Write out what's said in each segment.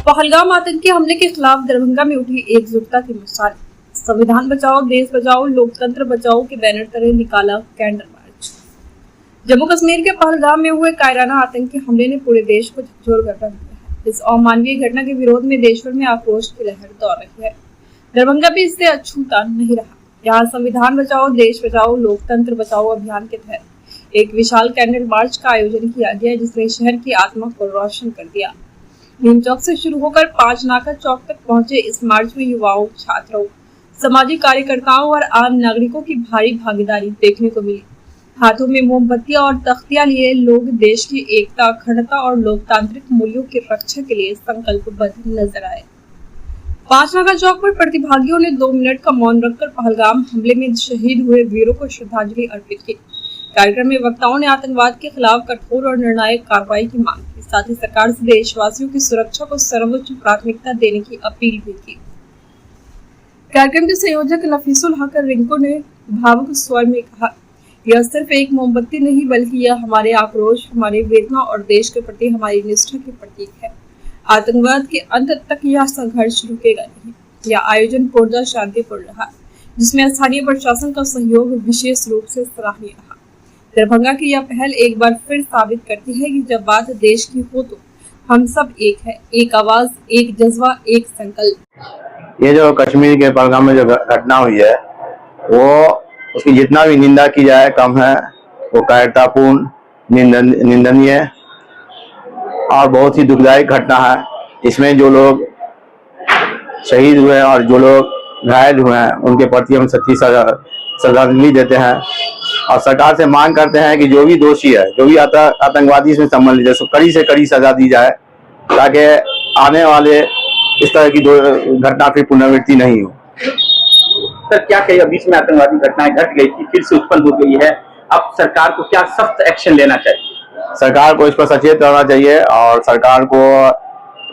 पहलगाम आतंकी हमले के खिलाफ दरभंगा में उठी एकजुटता की मिसाल। संविधान बचाओ देश बचाओ लोकतंत्र बचाओ के बैनर तले निकाला कैंडल मार्च। जम्मू कश्मीर के पहलगाम में हुए कायराना आतंकी हमले ने पूरे देश को झकझोर कर रख दिया है। इस अमानवीय घटना के विरोध में देश भर में आक्रोश की लहर दौड़ रही है। दरभंगा भी इससे अछूता नहीं रहा। यहाँ संविधान बचाओ देश बचाओ लोकतंत्र बचाओ अभियान के तहत एक विशाल कैंडल मार्च का आयोजन किया गया, जिसने शहर की आत्मा को रोशन कर दिया। नीम चौक से शुरू होकर 5 नाका चौक तक पहुंचे इस मार्च में युवाओं, छात्रों, सामाजिक कार्यकर्ताओं और आम नागरिकों की भारी भागीदारी देखने को मिली। हाथों में मोमबत्तियां और तख्तियां लिए लोग देश की एकता, अखंडता और लोकतांत्रिक मूल्यों की रक्षा के लिए संकल्पबद्ध नजर आए। 5 नाका चौक पर प्रतिभागियों ने 2 मिनट का मौन रखकर पहलगाम हमले में शहीद हुए वीरों को श्रद्धांजलि अर्पित की। कार्यक्रम में वक्ताओं ने आतंकवाद के खिलाफ कठोर और निर्णायक कार्रवाई की मांग की, साथ ही सरकार से देशवासियों की सुरक्षा को सर्वोच्च प्राथमिकता देने की अपील भी की। कार्यक्रम के संयोजक नफीसुल हक रिंकू ने भावुक स्वर में कहा, यह सिर्फ एक मोमबत्ती नहीं बल्कि यह हमारे आक्रोश, हमारी वेदना और देश के प्रति हमारी निष्ठा के प्रतीक है। आतंकवाद के अंत तक यह संघर्ष रुकेगा नहीं। यह आयोजन पूर्ण शांतिपूर्ण रहा, जिसमें स्थानीय प्रशासन का सहयोग विशेष रूप से सराहनीय रहा। दरभंगा की यह पहल एक बार फिर साबित करती है कि जब बात देश की हो तो हम सब एक है, एक आवाज, एक जज्बा, एक संकल्प। ये जो कश्मीर के पहलगाम में जो घटना हुई है, वो उसकी जितना भी निंदा की जाए कम है। वो कायरतापूर्ण, निंदनीय और बहुत ही दुखदायक घटना है। इसमें जो लोग शहीद हुए हैं और जो लोग घायल हुए हैं, उनके प्रति हम सच्ची श्रद्धांजलि देते हैं और सरकार से मांग करते हैं कि जो भी दोषी है, जो भी आतंकवादी से संबंधित है, कड़ी से कड़ी सजा दी जाए, ताकि आने वाले इस तरह की घटना फिर पुनरावृत्ति नहीं हो। सर, क्या कहिए, बीच में आतंकवादी घटनाएं घट गई थी, फिर से उत्पन्न हो गई है, अब सरकार को क्या सख्त एक्शन लेना चाहिए? सरकार को इस पर सचेत रहना चाहिए और सरकार को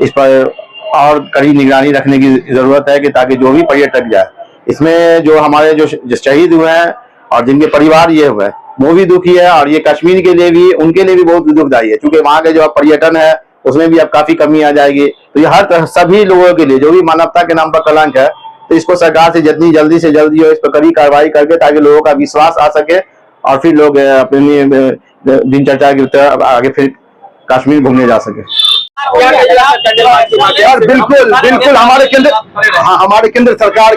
इस पर और कड़ी निगरानी रखने की जरूरत है कि ताकि जो भी पर्यटक जाए, इसमें जो हमारे जो शहीद हुए हैं और जिनके परिवार ये हुए, वो भी दुखी है और ये कश्मीर के लिए भी, उनके लिए भी बहुत दुखदायी है, क्योंकि वहाँ के जो पर्यटन है उसमें भी अब काफी कमी आ जाएगी। तो ये हर तरह सभी लोगों के लिए जो भी मानवता के नाम पर कलंक है, तो इसको सरकार से जितनी जल्दी से जल्दी हो इस पर कड़ी कार्रवाई करके, ताकि लोगों का विश्वास आ सके और फिर लोग अपनी दिनचर्या की तरह आगे फिर कश्मीर घूमने जा सके। यार बिल्कुल हमारे केंद्र सरकार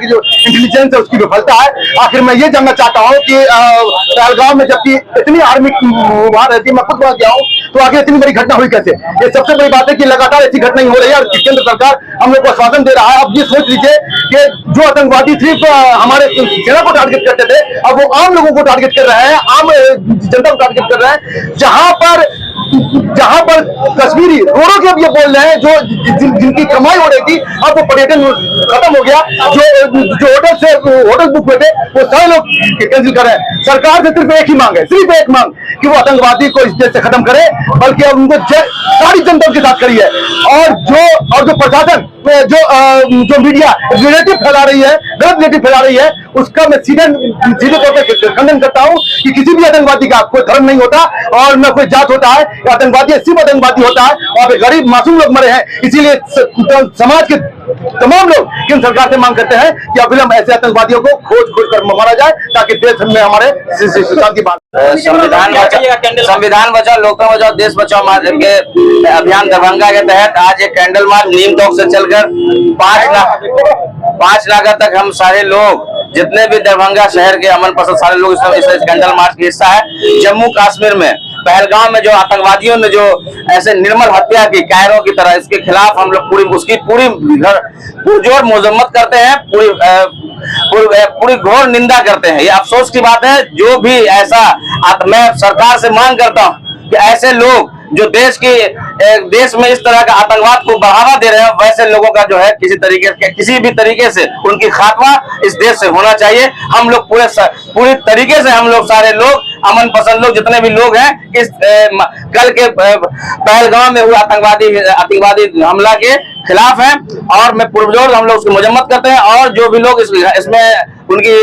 की जो इंटेलिजेंस है उसकी विफलता है। आखिर मैं ये जानना चाहता हूँ कि पहलगाम में जबकि इतनी आर्मी वहां रहती है, मैं खुद वहां गया हूँ, तो आखिर इतनी बड़ी घटना हुई कैसे? ये सबसे बड़ी बात है कि लगातार ऐसी घटना हो रही है और केंद्र सरकार हम लोग को आश्वासन दे रहा है। अब ये सोच लीजिए कि जो आतंकवादी सिर्फ हमारे सेना को टारगेट करते थे, अब वो आम लोगों को टारगेट कर रहे हैं, आम जनता को टारगेट कर रहे हैं। जहां पर कश्मीरी रोडों के अब ये बोल रहे हैं, जो जिनकी कमाई हो रही थी, अब वो पर्यटन खत्म हो गया। जो होटल बुक हुए थे वो सारे लोग कैंसिल कर रहे हैं। सरकार से सिर्फ एक ही मांग है, सिर्फ एक मांग कि वो आतंकवादी को इस देश से खत्म करे, बल्कि अब उनको सारी जनता के साथ खड़ी है। और जो प्रशासन जो मीडिया नेगेटिव फैला रही है, गलत नेगेटिव फैला रही है, उसका मैं सीधे तौर पर खंडन करता हूं कि किसी भी आतंकवादी का कोई धर्म नहीं होता और न कोई जात होता है। आतंकवादी सिर्फ आतंकवादी होता है और गरीब मासूम लोग मरे हैं। इसीलिए समाज के तमाम लोग केंद्र सरकार से मांग करते हैं कि अविलंब ऐसे आतंकवादियों को खोज कर मारा जाए, ताकि देश में हमारे शांति बात। संविधान बचाओ लोकतंत्र बचाओ देश बचाओ के अभियान दरभंगा के तहत आज एक कैंडल मार्च नीम चौक से चलकर 5 नाका तक हम सारे लोग, जितने भी दरभंगा शहर के अमन पसंद सारे लोग इस कैंडल मार्च का हिस्सा है। जम्मू कश्मीर में पहलगाम में जो आतंकवादियों ने जो ऐसे निर्मल हत्या की कायरों की तरह, इसके खिलाफ हम लोग उसकी पूरी पुरजोर मजम्मत करते हैं, पूरी घोर निंदा करते हैं। ये अफसोस की बात है। जो भी ऐसा, मैं सरकार से मांग करता हूं कि ऐसे लोग जो देश में इस तरह का आतंकवाद को बढ़ावा दे रहे हैं, वैसे लोगों का जो है किसी भी तरीके से उनकी खात्मा इस देश से होना चाहिए। हम लोग पूरी तरीके से हम लोग सारे लोग अमन पसंद लोग जितने भी लोग हैं, इस कल के पहलगाम में हुए आतंकवादी हमला के खिलाफ हैं और मैं पुरजोर हम लोग उसकी मजम्मत करते हैं। और जो भी लोग इसमें उनकी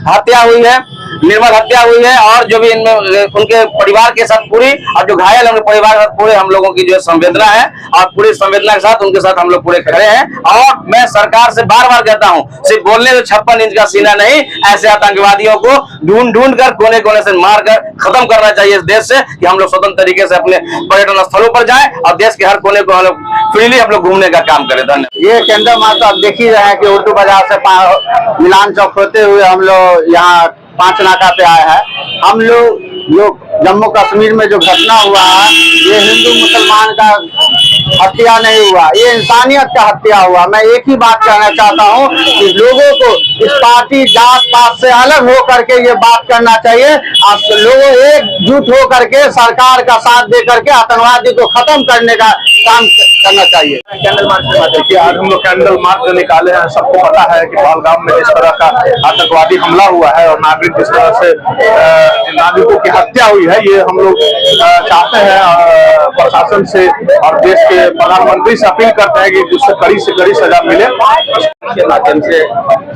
हत्या हुई है निर्मल हत्या हुई है, और जो भी इनमें उनके परिवार के साथ पूरी, और जो घायल है उनके परिवार के साथ पूरे हम लोगों की जो संवेदना है, और पूरी संवेदना के साथ उनके साथ हम लोग पूरे खड़े हैं। और मैं सरकार से बार बार कहता हूं, सिर्फ बोलने से 56 इंच का सीना नहीं, ऐसे आतंकवादियों को ढूंढ कर कोने कोने से मार कर खत्म करना चाहिए इस देश से, कि हम लोग स्वतंत्र तरीके से अपने पर्यटन स्थलों पर जाएं और देश के हर कोने को हम लोग फ्रीली हम लोग घूमने का काम करें। धन्यवाद। ये कैंडल मार्च आप देख ही रहे हैं कि उर्दू बाजार से मिलान चौक होते हुए हम लोग यहाँ 5 नाका पे आए हैं। हम लोग जो जम्मू कश्मीर में जो घटना हुआ है, ये हिंदू मुसलमान का हत्या नहीं हुआ, ये इंसानियत का हत्या हुआ। मैं एक ही बात कहना चाहता हूँ कि लोगों को इस पार्टी जात पात से अलग हो करके ये बात करना चाहिए। आप लोगों एकजुट हो करके सरकार का साथ दे करके आतंकवादी को खत्म करने का काम करना चाहिए। कैंडल मार्च के माध्यम देखिए, आज हम लोग कैंडल मार्च जो निकाले हैं, सबको पता है कि पहलगाम में जिस तरह का आतंकवादी हमला हुआ है और नागरिक जिस तरह से नागरिकों की हत्या हुई है, ये हम लोग चाहते हैं प्रशासन से और देश के प्रधानमंत्री से अपील करते हैं कि उससे कड़ी से कड़ी सजा मिले। के माध्यम से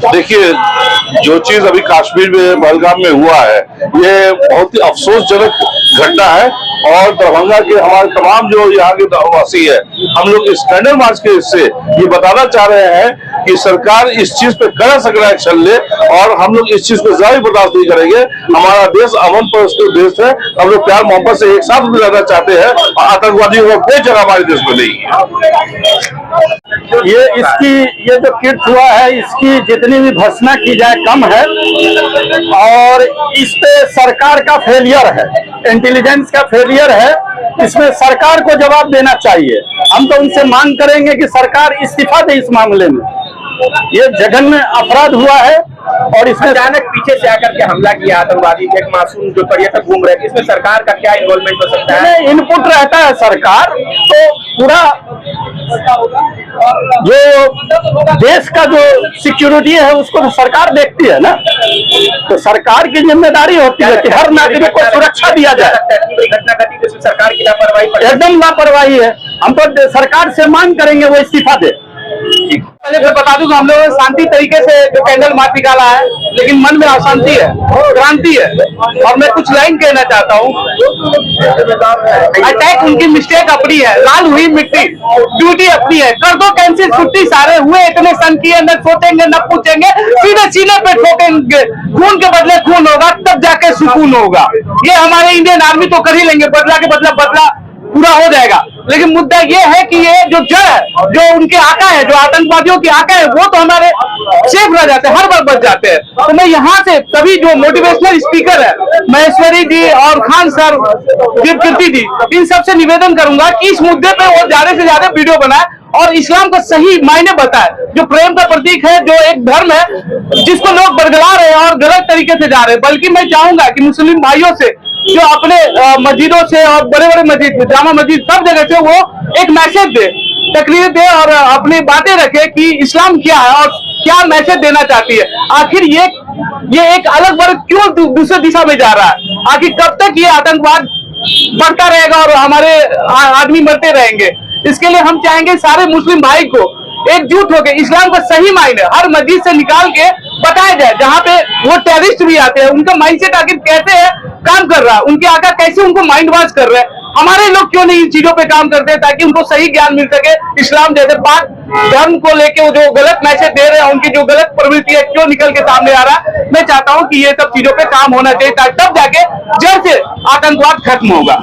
देखिए, जो चीज अभी कश्मीर में पहलगाम में हुआ है, ये बहुत ही अफसोसजनक घटना है। और दरभंगा के हमारे तमाम जो यहाँ के वासी है, हम लोग इस कैंडल मार्च के इससे ये बताना चाह रहे हैं कि सरकार इस चीज पे कड़ा से कड़ा एक्शन ले, और हम लोग इस चीज को ज़्यादा बर्दाश्त नहीं करेंगे। हमारा देश अमन पर देश है, हम लोग प्यार मोहब्बत से एक साथ रहना चाहते हैं, और आतंकवादियों का कोई जगह हमारे देश में नहीं है। ये जो किट हुआ है, इसकी जितनी भी भर्त्सना की जाए कम है, और इस पे सरकार का फेलियर है, इंटेलिजेंस का फेलियर है। इसमें सरकार को जवाब देना चाहिए। हम तो उनसे मांग करेंगे कि सरकार इस्तीफा दे इस मामले में। ये जघन्य अपराध हुआ है, और इसमें अचानक पीछे से आकर के हमला किया आतंकवादी, एक मासूम जो पर्यटक घूम रहे थे, इसमें सरकार का क्या इन्वॉल्वमेंट हो सकता है? इनपुट रहता है सरकार तो पूरा जो देश का जो सिक्योरिटी है उसको तो सरकार देखती है ना, तो सरकार की जिम्मेदारी होती है कि हर नागरिक को सुरक्षा दिया जाए। घटना घटी तो सरकार की लापरवाही, एकदम लापरवाही है। हम तो सरकार से मांग करेंगे वो इस्तीफा दे। पहले मैं बता दूं कि हम लोगों ने शांति तरीके से जो कैंडल मार्च निकाला है, लेकिन मन में अशांति है, क्रांति है। और मैं कुछ लाइन कहना चाहता हूँ, अटैक उनकी मिस्टेक अपनी है, लाल हुई मिट्टी ड्यूटी अपनी है, कर दो कैंसिल छुट्टी, सारे हुए इतने सन किए, न सोचेंगे न पूछेंगे, सीधे सीने पे ठोकेंगे, खून के बदले खून होगा, तब जाके सुकून होगा। ये हमारे इंडियन आर्मी तो कर ही लेंगे, बदला के बदला बदला पूरा हो जाएगा। लेकिन मुद्दा ये है कि ये जो जड़ है, जो उनके आका है, जो आतंकवादियों के आका है, वो तो हमारे सेफ रह जाते हैं, हर बार बच जाते हैं। तो मैं यहाँ से सभी जो मोटिवेशनल स्पीकर है, महेश्वरी जी और खान सर, कीर्ति जी, इन सबसे निवेदन करूंगा कि इस मुद्दे पे वो ज्यादा से ज्यादा वीडियो बनाए और इस्लाम का सही मायने बताए, जो प्रेम का प्रतीक है, जो एक धर्म है जिसको लोग बरगला रहे हैं और गलत तरीके से जा रहे हैं। बल्कि मैं चाहूंगा कि मुस्लिम भाइयों से, जो अपने मस्जिदों से और बड़े बड़े मस्जिद, जामा मस्जिद, सब जगह से वो एक मैसेज दे, तकरीर दे और अपनी बातें रखे कि इस्लाम क्या है और क्या मैसेज देना चाहती है। आखिर ये एक अलग वर्ग क्यों दूसरे दिशा में जा रहा है? आखिर कब तक ये आतंकवाद बढ़ता रहेगा और हमारे आदमी मरते रहेंगे? इसके लिए हम चाहेंगे सारे मुस्लिम भाई को एकजुट होकर इस्लाम का सही मायने हर मस्जिद से निकाल के बताया जाए, जहाँ पे वो टेररिस्ट भी आते हैं, उनका माइंडसेट आखिर कैसे है काम कर रहा है, उनके आका कैसे उनको माइंड वॉश कर रहे हैं। हमारे लोग क्यों नहीं इन चीजों पे काम करते हैं ताकि उनको सही ज्ञान मिल सके। इस्लाम जैसे पाक धर्म को लेके वो जो गलत मैसेज दे रहे हैं, उनकी जो गलत प्रवृत्ति है क्यों निकल के सामने आ रहा है। मैं चाहता हूँ कि ये सब चीजों पे काम होना चाहिए, तब जाके जड़ से आतंकवाद खत्म होगा।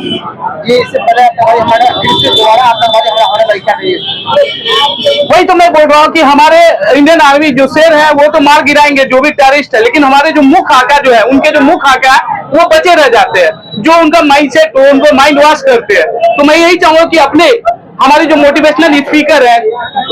वही तो मैं बोल रहा हूँ कि हमारे इंडियन आर्मी जो शेर है वो तो मार गिराएंगे जो भी टेररिस्ट है, लेकिन हमारे जो मुख्य आका जो है, उनके जो मुख्य आका है वो बचे रह जाते हैं, जो उनका माइंडसेट, उनको माइंड वॉश करते हैं। तो मैं यही चाहूंगा कि अपने हमारे जो मोटिवेशनल स्पीकर है,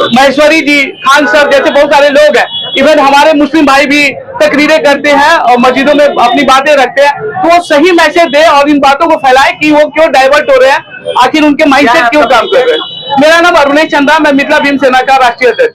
महेश्वरी जी, खान सर जैसे बहुत सारे लोग हैं, इवन हमारे मुस्लिम भाई भी तकरीरें करते हैं और मस्जिदों में अपनी बातें रखते हैं, तो वो सही मैसेज दे और इन बातों को फैलाए कि वो क्यों डाइवर्ट हो रहे हैं, आखिर उनके माइंडसेट क्यों काम कर रहे हैं। मेरा नाम अरुणेश चंद्रा, मैं मिथिला भीम सेना का राष्ट्रीय अध्यक्ष।